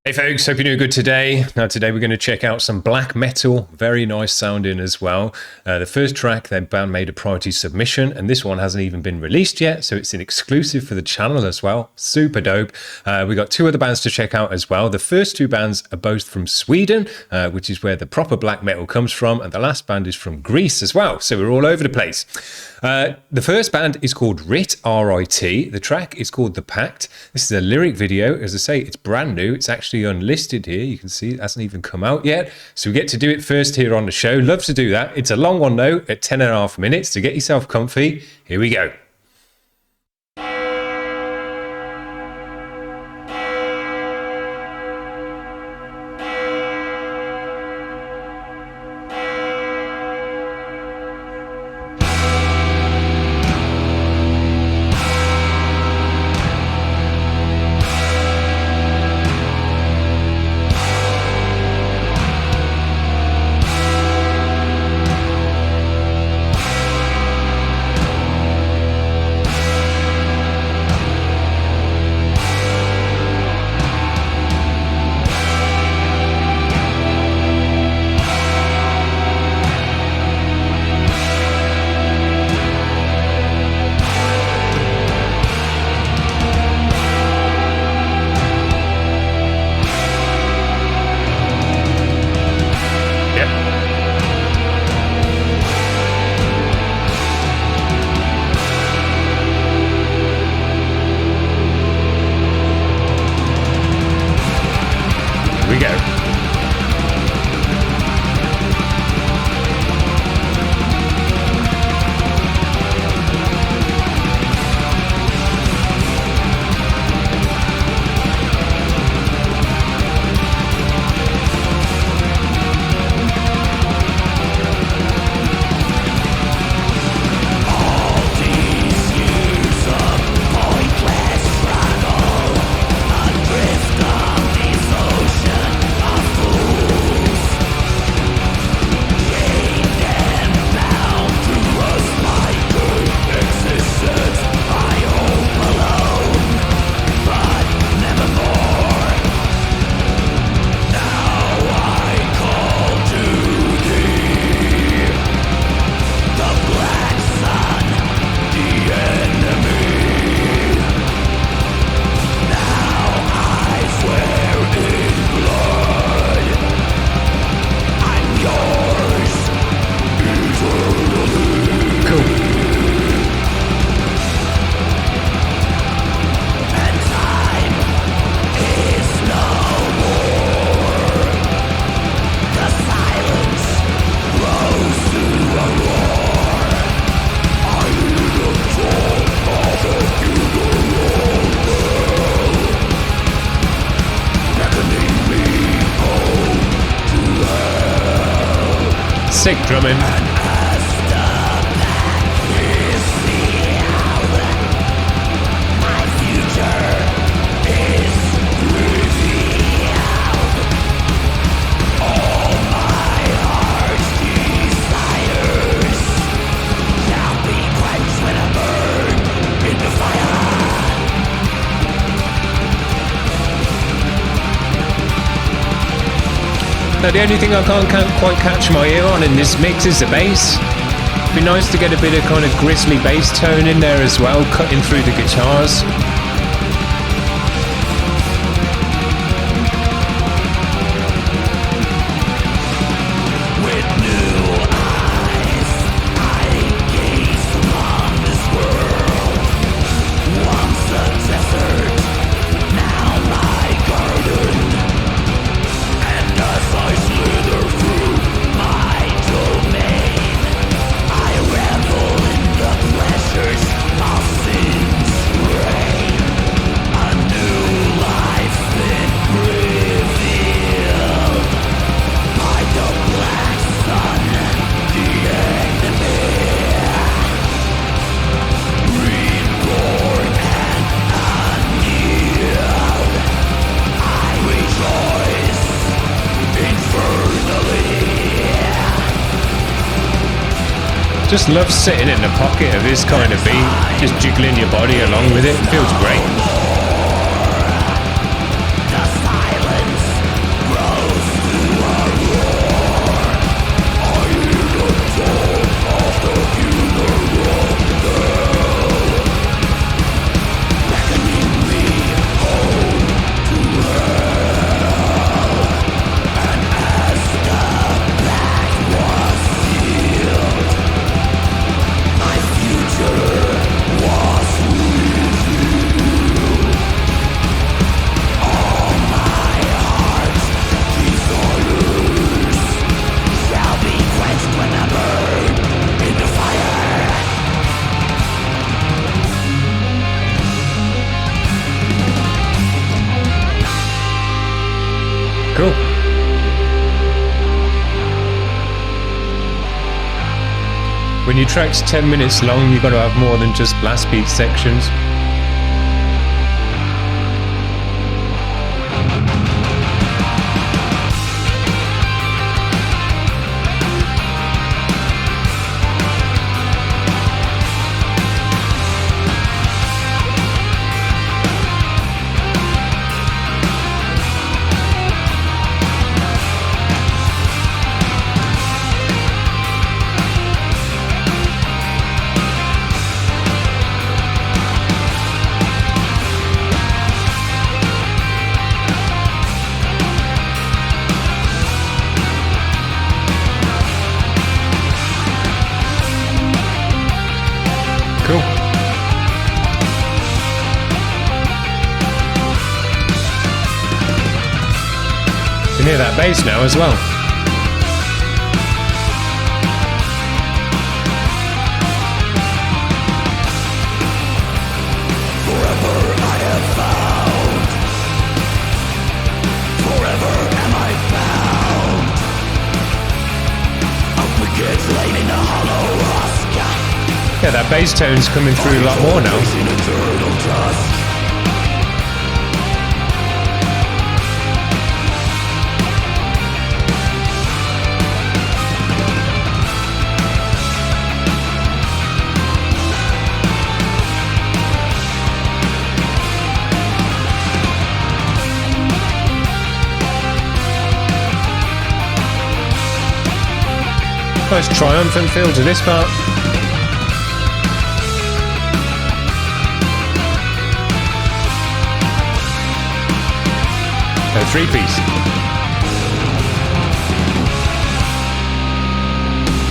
Hey folks, hope you're doing good today. Now today we're going to check out some black metal, very nice sounding as well. The first track their band made a priority submission, and this one hasn't even been released yet, so it's an exclusive for the channel as well. Super dope. We got two other bands to check out as well. The first two bands are both from Sweden, which is where the proper black metal comes from, and the last band is from Greece as well, so we're all over the place. The first band is called RIT, R-I-T. The track is called The Pact. This is a lyric video. As I say, it's brand new. It's actually unlisted here. You can see it hasn't even come out yet. So we get to do it first here on the show. Love to do that. It's a long one though, at 10.5 minutes. To get yourself comfy, here we go. We go. Sick drumming. Now the only thing I can't quite catch my ear on in this mix is the bass. It'd be nice to get a bit of kind of grisly bass tone in there as well, cutting through the guitars. Just love sitting in the pocket of this kind of beat, just jiggling your body along with it. It feels great. when your track's 10 minutes long, you've got to have more than just blast beat sections. Cool. You can hear that bass now as well. Forever I have found. Forever am I bound. Up against laid in a hollow husk. Yeah, that bass tone's coming through a lot more now. Nice triumphant feel to this part. A three-piece.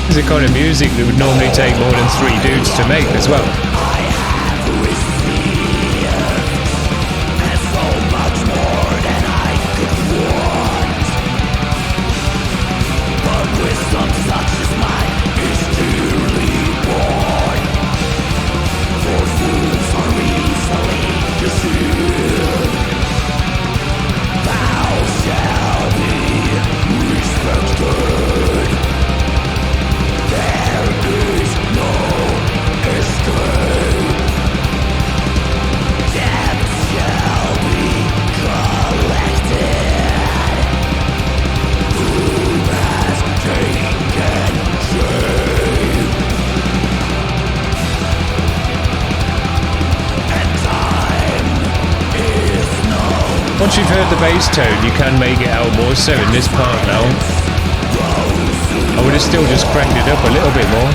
This is the kind of music that would normally take more than 3 dudes to make as well. Once you've heard the bass tone, you can make it out more so in this part now. I would have still just cranked it up a little bit more.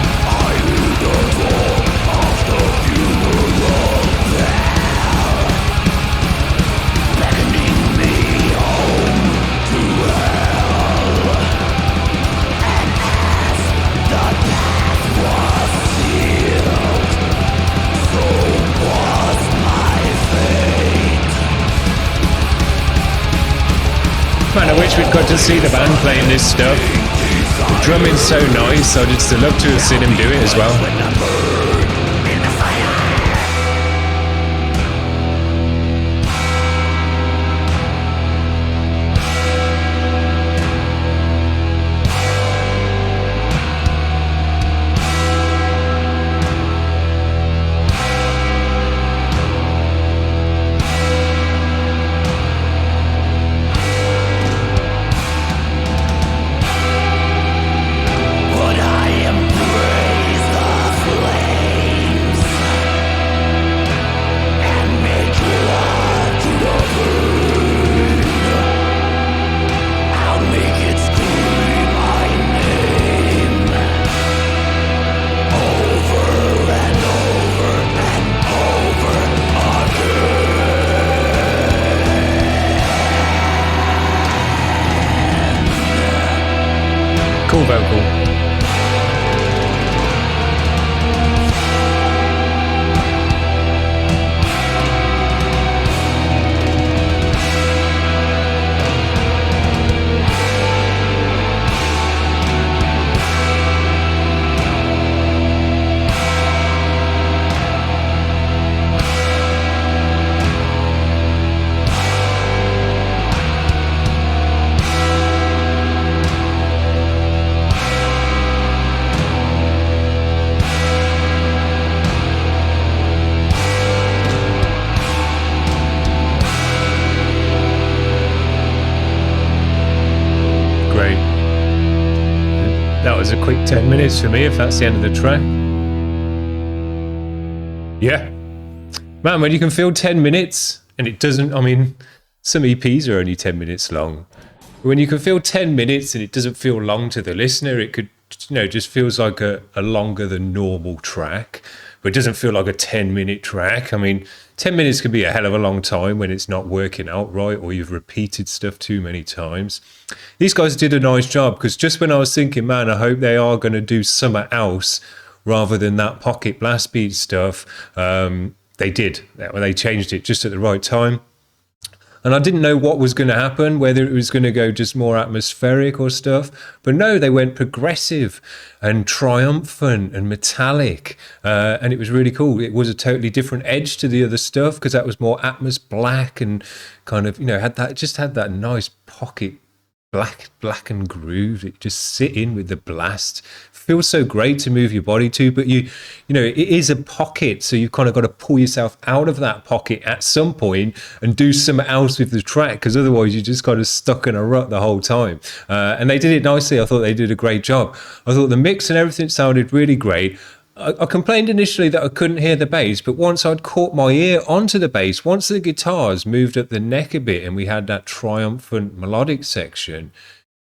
Man, I wish we'd got to see the band playing this stuff. The drumming's so nice, I'd just love to have seen him do it as well. was a quick 10 minutes for me, if that's the end of the track. Yeah. Man, when you can fill 10 minutes and it doesn't, I mean, some EPs are only 10 minutes long. When you can fill 10 minutes and it doesn't feel long to the listener, it could, just feels like a longer than normal track, but it doesn't feel like a 10-minute track. I mean, 10 minutes can be a hell of a long time when it's not working out right or you've repeated stuff too many times. These guys did a nice job, because just when I was thinking, man, I hope they are going to do something else rather than that pocket blast beat stuff, they did. They changed it just at the right time. And I didn't know what was going to happen, whether it was going to go just more atmospheric or stuff. But no, they went progressive and triumphant and metallic. And it was really cool. It was a totally different edge to the other stuff, because that was more atmos black and kind of, had that nice pocket black and groove. It just sit in with the blast. Feels so great to move your body to, but it is a pocket, so you've kind of got to pull yourself out of that pocket at some point and do something else with the track, because otherwise you're just kind of stuck in a rut the whole time. And they did it nicely. I thought they did a great job. I thought the mix and everything sounded really great. I complained initially that I couldn't hear the bass, but once I'd caught my ear onto the bass, once the guitars moved up the neck a bit and we had that triumphant melodic section,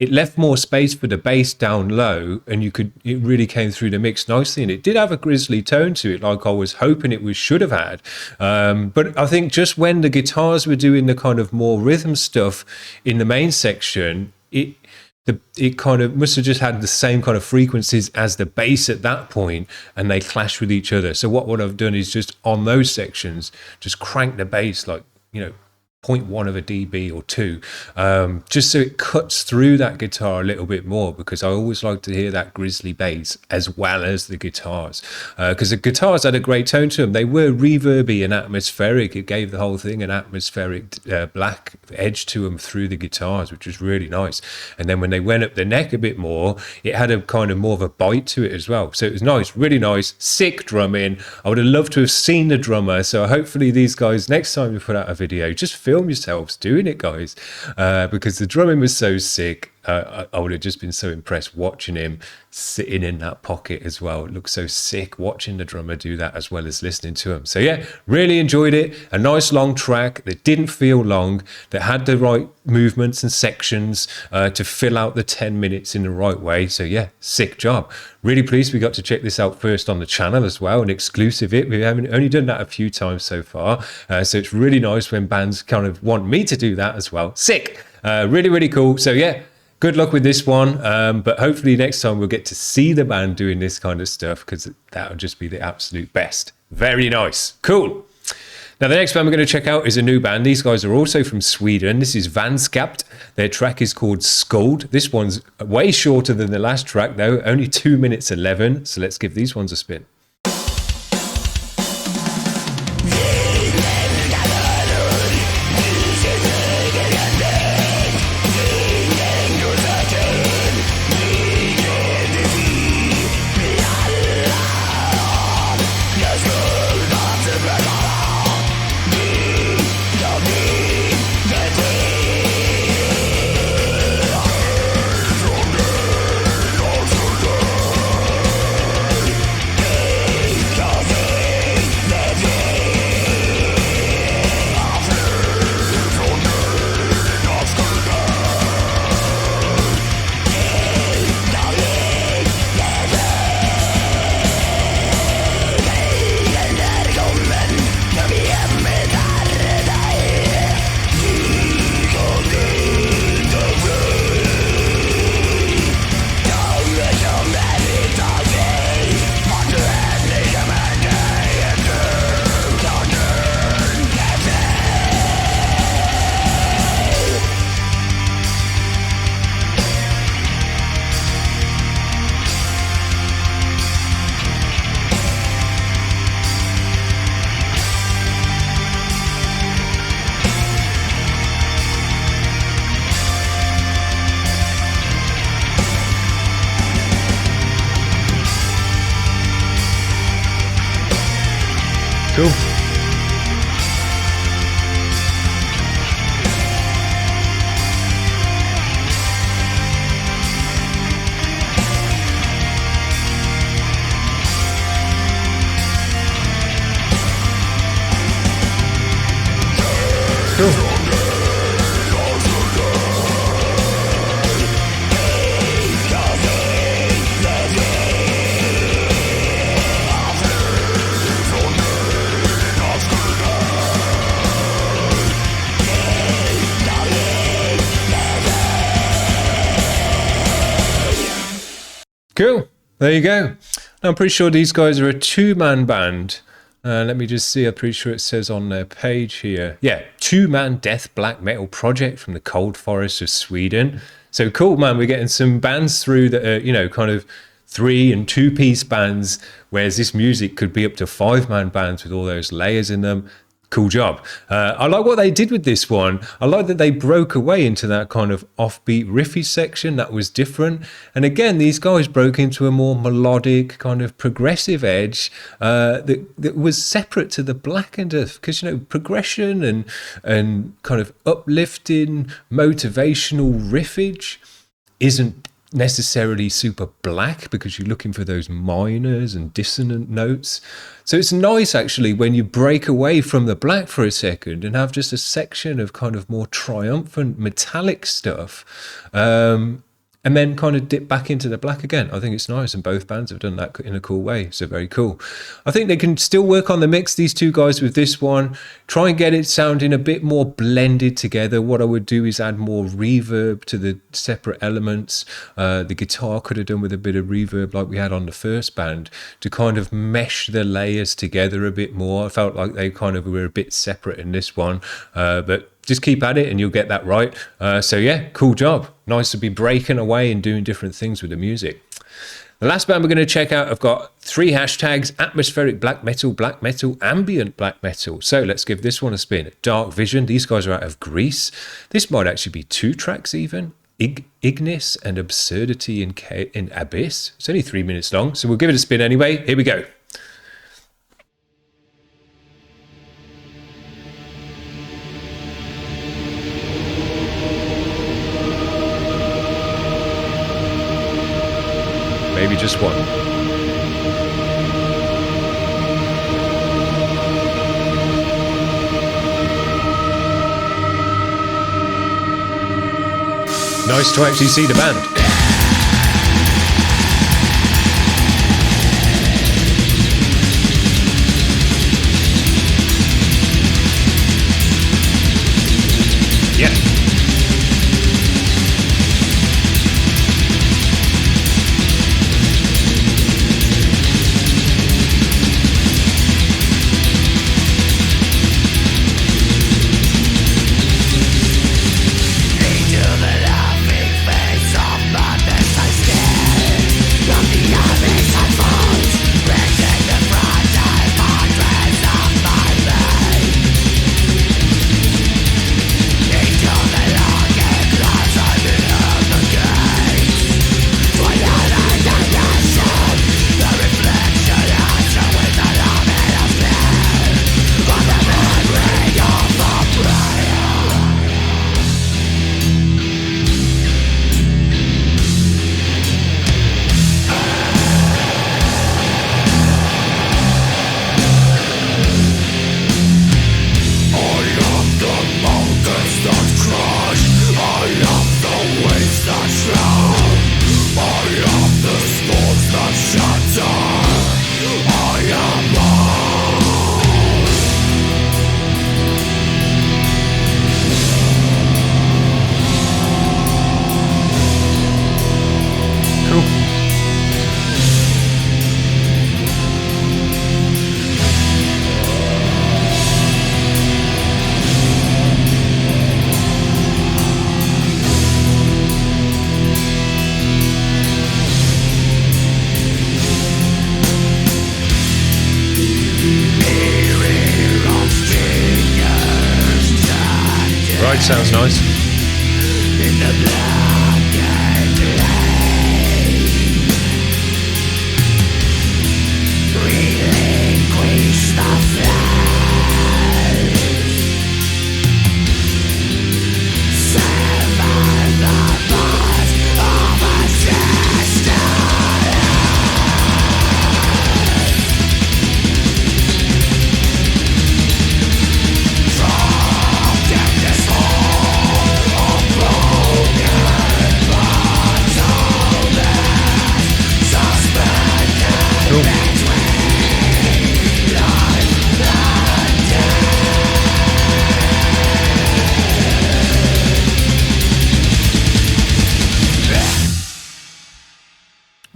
it left more space for the bass down low, and it really came through the mix nicely. And it did have a grisly tone to it, like I was hoping it should have had. But I think just when the guitars were doing the kind of more rhythm stuff in the main section, it kind of must have just had the same kind of frequencies as the bass at that point, and they clash with each other. So what I've done is just on those sections, just crank the bass like, 0.1 of a dB or 2, just so it cuts through that guitar a little bit more, because I always like to hear that grisly bass as well as the guitars, because the guitars had a great tone to them. They were reverby and atmospheric. It gave the whole thing an atmospheric black edge to them through the guitars, which was really nice. And then when they went up the neck a bit more, it had a kind of more of a bite to it as well. So it was nice, really nice, sick drumming. I would have loved to have seen the drummer, so hopefully these guys, next time you put out a video, just film yourselves doing it, guys, because the drumming was so sick. I would have just been so impressed watching him sitting in that pocket as well. It looked so sick watching the drummer do that as well as listening to him. So yeah, really enjoyed it. A nice long track that didn't feel long, that had the right movements and sections to fill out the 10 minutes in the right way. So yeah, sick job. Really pleased we got to check this out first on the channel as well, an exclusive it. We haven't only done that a few times so far. So it's really nice when bands kind of want me to do that as well. Sick. Really, really cool. So yeah, good luck with this one, but hopefully next time we'll get to see the band doing this kind of stuff, because that would just be the absolute best. Very nice. Cool. Now, the next band we're going to check out is a new band. These guys are also from Sweden. This is Vanskapt. Their track is called SKULD. This one's way shorter than the last track, though, only 2 minutes 11. So let's give these ones a spin. Cool. cool. Cool. There you go. I'm pretty sure these guys are a two-man band. Let me just see. I'm pretty sure it says on their page here. Yeah, two-man death black metal project from the cold forests of Sweden. So cool, man. We're getting some bands through that are, you know, kind of 3- and 2-piece bands, whereas this music could be up to 5-man bands with all those layers in them. Cool job. I like what they did with this one. I like that they broke away into that kind of offbeat riffy section that was different. And again, these guys broke into a more melodic kind of progressive edge that was separate to the black end of, because, you know, progression and kind of uplifting, motivational riffage isn't necessarily super black, because you're looking for those minors and dissonant notes. So it's nice actually when you break away from the black for a second and have just a section of kind of more triumphant metallic stuff, and then kind of dip back into the black again. I think it's nice, and both bands have done that in a cool way, so very cool. I think they can still work on the mix, these two guys, with this one. Try and get it sounding a bit more blended together. What I would do is add more reverb to the separate elements. The guitar could have done with a bit of reverb like we had on the first band, to kind of mesh the layers together a bit more. I felt like they kind of were a bit separate in this one, but just keep at it and you'll get that right. So yeah, cool job. Nice to be breaking away and doing different things with the music. The last band we're going to check out, I've got 3 hashtags: atmospheric black metal, ambient black metal. So let's give this one a spin. Dark Vision. These guys are out of Greece. This might actually be 2 tracks even. Ignis and Absurdity in Abyss. It's only 3 minutes long, so we'll give it a spin anyway. Here we go. Maybe just one. Nice to actually see the band. Yeah. Right, sounds nice. In the black and flame, relinquish the flames, sever the bonds of a sister. From death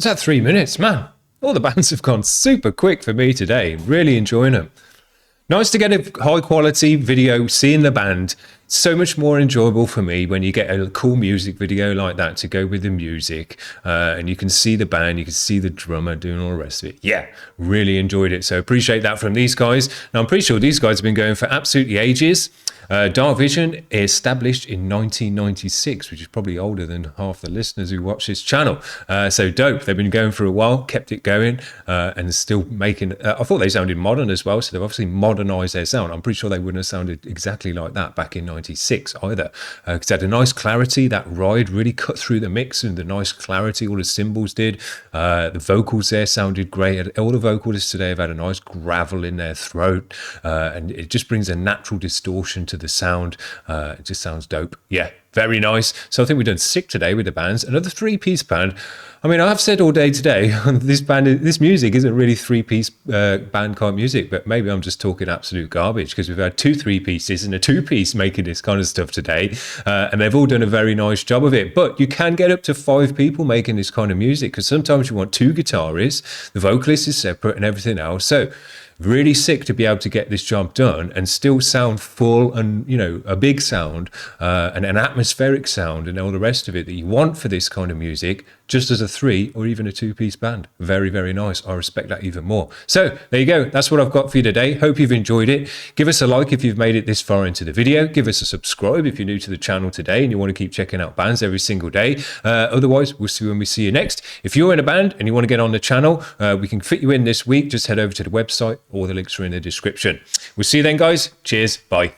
That's at 3 minutes, man. All the bands have gone super quick for me today. Really enjoying them. Nice to get a high quality video, seeing the band. So much more enjoyable for me when you get a cool music video like that to go with the music, and you can see the band, you can see the drummer doing all the rest of it. Yeah, really enjoyed it. So appreciate that from these guys. Now I'm pretty sure these guys have been going for absolutely ages. Dark Vision established in 1996, which is probably older than half the listeners who watch this channel. So dope. They've been going for a while, kept it going, and still making. I thought they sounded modern as well, so they've obviously modernized their sound. I'm pretty sure they wouldn't have sounded exactly like that back in '96 either, because they had a nice clarity. That ride really cut through the mix and the nice clarity. All the cymbals did. The vocals there sounded great. All the vocalists today have had a nice gravel in their throat, and it just brings a natural distortion to the sound. It just sounds dope. Yeah, very nice. So I think we've done 6 today with the bands. Another 3-piece band. I mean, I've said all day today, this music isn't really 3-piece band kind of music, but maybe I'm just talking absolute garbage, because we've had 2 3-pieces and a 2-piece making this kind of stuff today, and they've all done a very nice job of it. But you can get up to 5 people making this kind of music, because sometimes you want 2 guitarists, the vocalist is separate and everything else. So really sick to be able to get this job done and still sound full and, you know, a big sound and an atmospheric sound and all the rest of it that you want for this kind of music, just as a 3 or even a 2-piece band. Very, very nice. I respect that even more. So there you go. That's what I've got for you today. Hope you've enjoyed it. Give us a like if you've made it this far into the video. Give us a subscribe if you're new to the channel today and you want to keep checking out bands every single day. Otherwise, we'll see when we see you next. If you're in a band and you want to get on the channel, we can fit you in this week. Just head over to the website. All the links are in the description. We'll see you then, guys. Cheers. Bye.